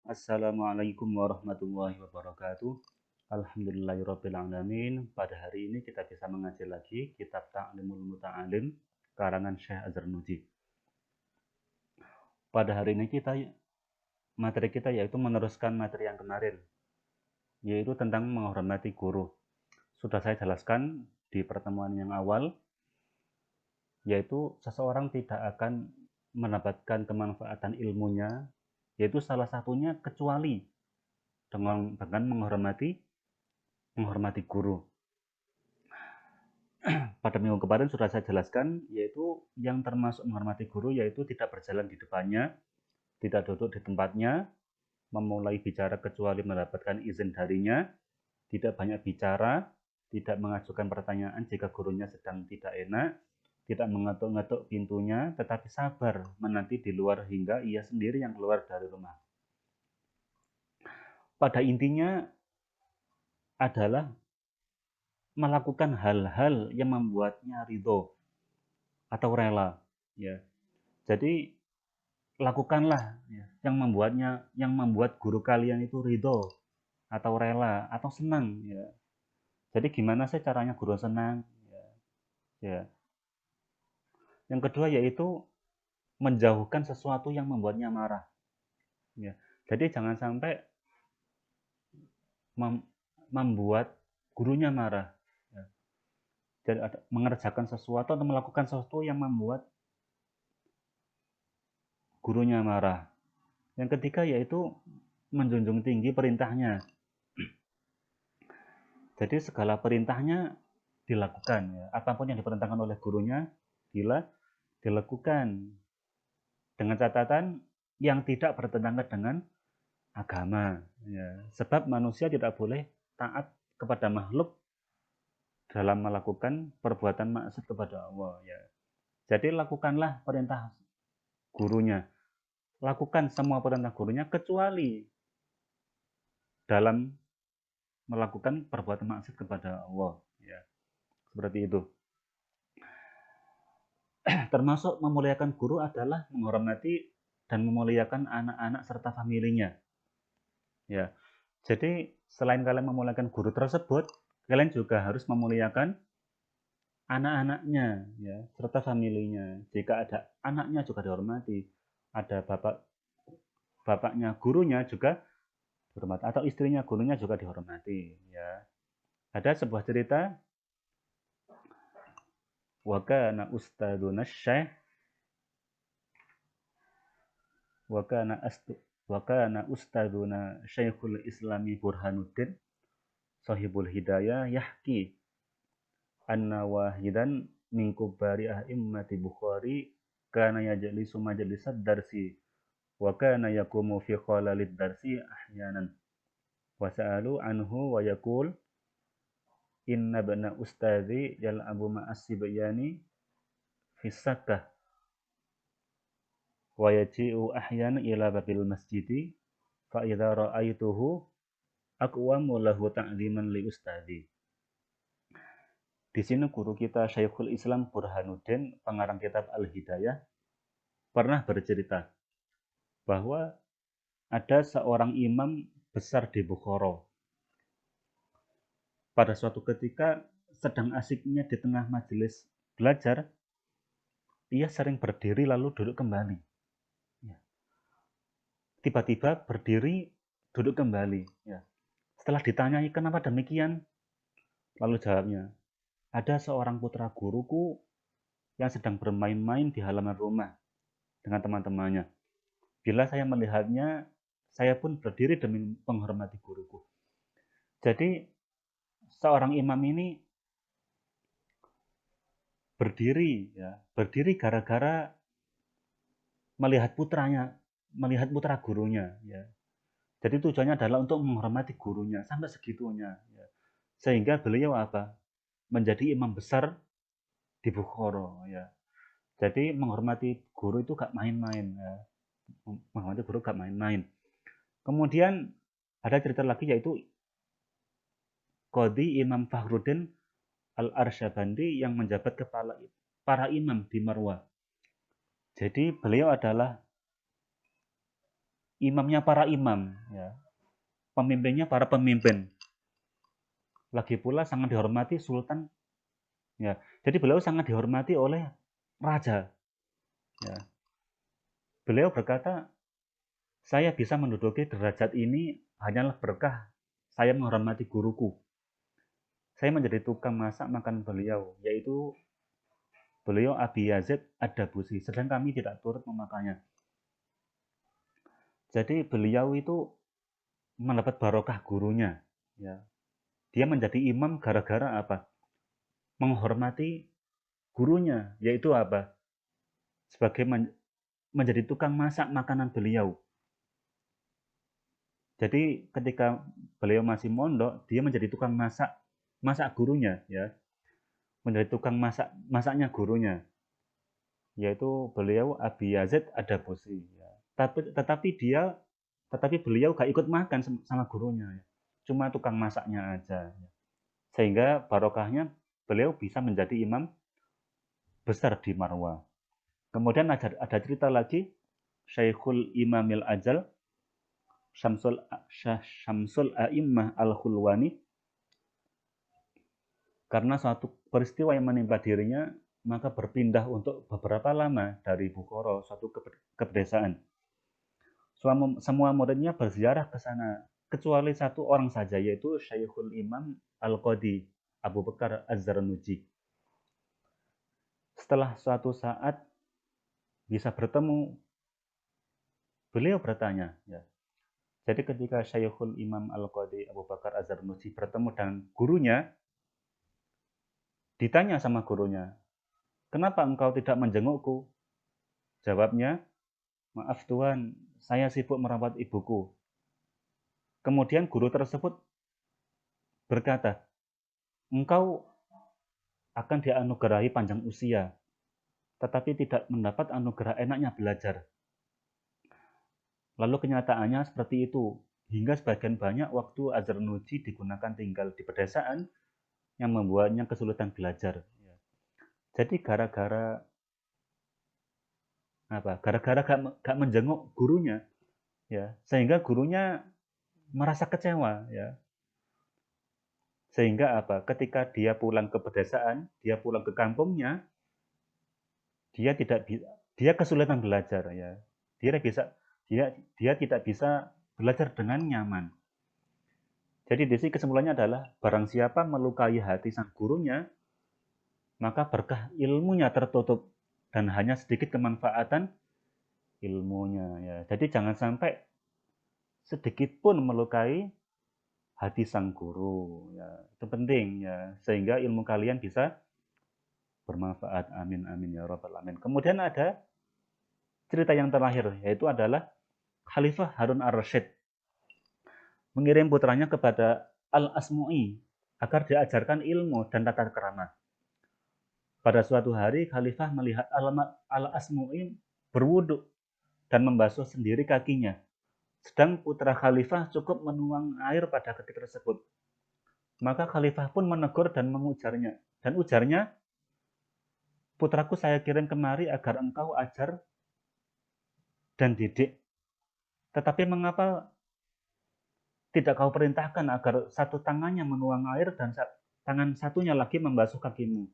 Assalamualaikum warahmatullahi wabarakatuh. Alhamdulillahirrabbilalamin. Pada hari ini kita bisa mengaji lagi kitab Ta'limul Muta'alim karangan Syekh Azhar Nuji. Pada hari ini materi kita yaitu meneruskan materi yang kemarin, yaitu tentang menghormati guru. Sudah saya jelaskan di pertemuan yang awal, yaitu seseorang tidak akan mendapatkan kemanfaatan ilmunya, yaitu salah satunya kecuali dengan menghormati guru. Pada minggu kemarin sudah saya jelaskan, yaitu yang termasuk menghormati guru yaitu tidak berjalan di depannya, tidak duduk di tempatnya, memulai bicara kecuali mendapatkan izin darinya, tidak banyak bicara, tidak mengajukan pertanyaan jika gurunya sedang tidak enak, tidak mengetuk-ngetuk pintunya, tetapi sabar menanti di luar hingga ia sendiri yang keluar dari rumah. Pada intinya adalah melakukan hal-hal yang membuatnya ridho atau rela, ya. Jadi lakukanlah ya, yang membuat guru kalian itu ridho atau rela atau senang, ya. Jadi gimana sih caranya guru senang, ya. Yang kedua yaitu menjauhkan sesuatu yang membuatnya marah, ya. Jadi jangan sampai membuat gurunya marah, ya. Jadi mengerjakan sesuatu atau melakukan sesuatu yang membuat gurunya marah. Yang ketiga yaitu menjunjung tinggi perintahnya. Jadi segala perintahnya dilakukan, ya. Apapun yang diperintahkan oleh gurunya dilakukan dengan catatan yang tidak bertentangan dengan agama, ya. Sebab manusia tidak boleh taat kepada makhluk dalam melakukan perbuatan maksiat kepada Allah, ya. Jadi lakukanlah perintah gurunya, lakukan semua perintah gurunya kecuali dalam melakukan perbuatan maksiat kepada Allah, ya. Seperti itu. Termasuk memuliakan guru adalah menghormati dan memuliakan anak-anak serta familinya, ya. Jadi selain kalian memuliakan guru tersebut, kalian juga harus memuliakan anak-anaknya, ya, serta familinya. Jika ada anaknya juga dihormati, ada bapaknya gurunya juga dihormati, atau istrinya gurunya juga dihormati, ya. Ada sebuah cerita, wa kana ustadzuna syekh wa kana ustadzuna Syekhul Islami Burhanuddin Sahibul Hidayah yahki anna wahidan min kubari a'immati Bukhari kana yajlisu majlisad darsi wa kana yaqumu fi qalalid darsi ahyanan wa sa'alu anhu wa yaqul inna bana ustadzi yal'abu ma'as sibyani fi sakkah wa yaji'u ahyanan ila babil masjidi fa idza ra'aituhu aqwamu lahu ta'ziman li ustadzi. Di sini guru kita Syekhul Islam Burhanuddin, pengarang kitab Al-Hidayah, pernah bercerita bahwa ada seorang imam besar di Bukhara. Pada suatu ketika sedang asiknya di tengah majelis belajar, ia sering berdiri lalu duduk kembali. Tiba-tiba berdiri, duduk kembali. Ya. Setelah ditanyai kenapa demikian, lalu jawabnya, ada seorang putra guruku yang sedang bermain-main di halaman rumah dengan teman-temannya. Bila saya melihatnya, saya pun berdiri demi menghormati guruku. Jadi seorang imam ini berdiri gara-gara melihat putra gurunya, ya. Jadi tujuannya adalah untuk menghormati gurunya sampai segitunya, ya. Sehingga beliau menjadi imam besar di Bukhara, ya. Jadi menghormati guru itu gak main-main, ya. Menghormati guru gak main-main. Kemudian ada cerita lagi yaitu Qadhi Imam Fakhruddin Al-Arsyabandi yang menjabat kepala para imam di Marwah. Jadi beliau adalah imamnya para imam, ya, pemimpinnya para pemimpin. Lagi pula sangat dihormati sultan, ya. Jadi beliau sangat dihormati oleh raja, ya. Beliau berkata, saya bisa menduduki derajat ini hanyalah berkah saya menghormati guruku. Saya menjadi tukang masak makan beliau, yaitu beliau Abi Yazid Ad-Dabusi, sedang kami tidak turut memakannya. Jadi beliau itu mendapat barokah gurunya, ya. Dia menjadi imam gara-gara apa? Menghormati gurunya, yaitu apa? Sebagai menjadi tukang masak makanan beliau. Jadi ketika beliau masih mondok, dia menjadi tukang masak gurunya, ya. Menjadi tukang masaknya gurunya, yaitu beliau Abi Yazid Ad-Dabusi, ya. Tetapi beliau gak ikut makan sama gurunya, ya. Cuma tukang masaknya aja, ya. Sehingga barokahnya beliau bisa menjadi imam besar di Marwah. Kemudian ada cerita lagi, Syekhul Imamil Ajal Syamsul A'immah Al-Khulwani, karena suatu peristiwa yang menimpa dirinya, maka berpindah untuk beberapa lama dari Bukhara, suatu kepedesaan. Semua muridnya berziarah ke sana, kecuali satu orang saja, yaitu Syekhul Imam Al-Qadi Abu Bakar Az-Zarnuji. Setelah suatu saat bisa bertemu, beliau bertanya, ya. Jadi ketika Syekhul Imam Al-Qadi Abu Bakar Az-Zarnuji bertemu dengan gurunya, ditanya sama gurunya, kenapa engkau tidak menjengukku? Jawabnya, maaf Tuhan, saya sibuk merawat ibuku. Kemudian guru tersebut berkata, engkau akan dianugerahi panjang usia, tetapi tidak mendapat anugerah enaknya belajar. Lalu kenyataannya seperti itu, hingga sebagian banyak waktu Az-Zarnuji digunakan tinggal di pedesaan yang membuatnya kesulitan belajar. Jadi gara-gara gak menjenguk gurunya, ya, sehingga gurunya merasa kecewa, ya. Sehingga apa? Ketika dia pulang ke pedesaan, dia pulang ke kampungnya, dia kesulitan belajar, ya. Dia tidak bisa belajar dengan nyaman. Jadi di sini kesimpulannya adalah barang siapa melukai hati sang gurunya, maka berkah ilmunya tertutup dan hanya sedikit kemanfaatan ilmunya, ya. Jadi jangan sampai sedikit pun melukai hati sang guru, ya. Itu penting, ya, sehingga ilmu kalian bisa bermanfaat. Amin amin ya rabbal alamin. Kemudian ada cerita yang terakhir, yaitu adalah Khalifah Harun ar-Rasyid mengirim putranya kepada Al-Asmu'i agar diajarkan ilmu dan tata krama. Pada suatu hari, Khalifah melihat Al-Asmu'i berwudu dan membasuh sendiri kakinya. Sedang putra Khalifah cukup menuang air pada kaki tersebut. Maka Khalifah pun menegur dan mengujarnya. Dan ujarnya, putraku saya kirim kemari agar engkau ajar dan didik. Tetapi mengapa tidak kau perintahkan agar satu tangannya menuang air dan tangan satunya lagi membasuh kakimu?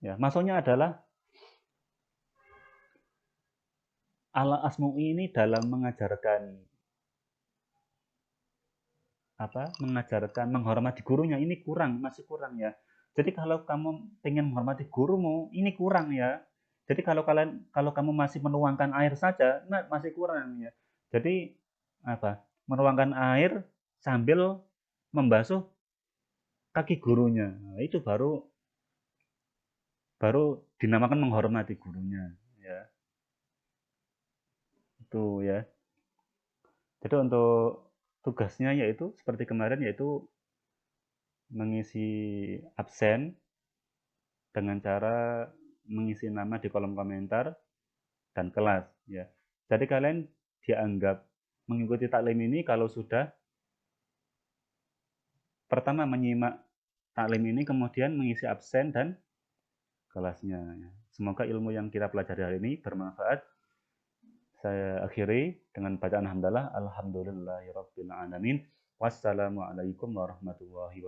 Ya, maksudnya adalah Al-Asmu'i ini dalam mengajarkan menghormati gurunya ini masih kurang, ya. Jadi kalau kamu ingin menghormati gurumu, ini kurang, ya. Jadi kalau kamu masih menuangkan air saja, masih kurang, ya. Jadi menuangkan air sambil membasuh kaki gurunya. Nah, itu baru dinamakan menghormati gurunya, ya. Itu, ya. Jadi untuk tugasnya yaitu seperti kemarin, yaitu mengisi absen dengan cara mengisi nama di kolom komentar dan kelas, ya. Jadi kalian dianggap mengikuti taklim ini kalau sudah pertama menyimak taklim ini, kemudian mengisi absen dan kelasnya, ya. Semoga ilmu yang kita pelajari hari ini bermanfaat. Saya akhiri dengan bacaan hamdalah. Alhamdulillahirabbil alamin. Wassalamualaikum warahmatullahi wabarakatuh.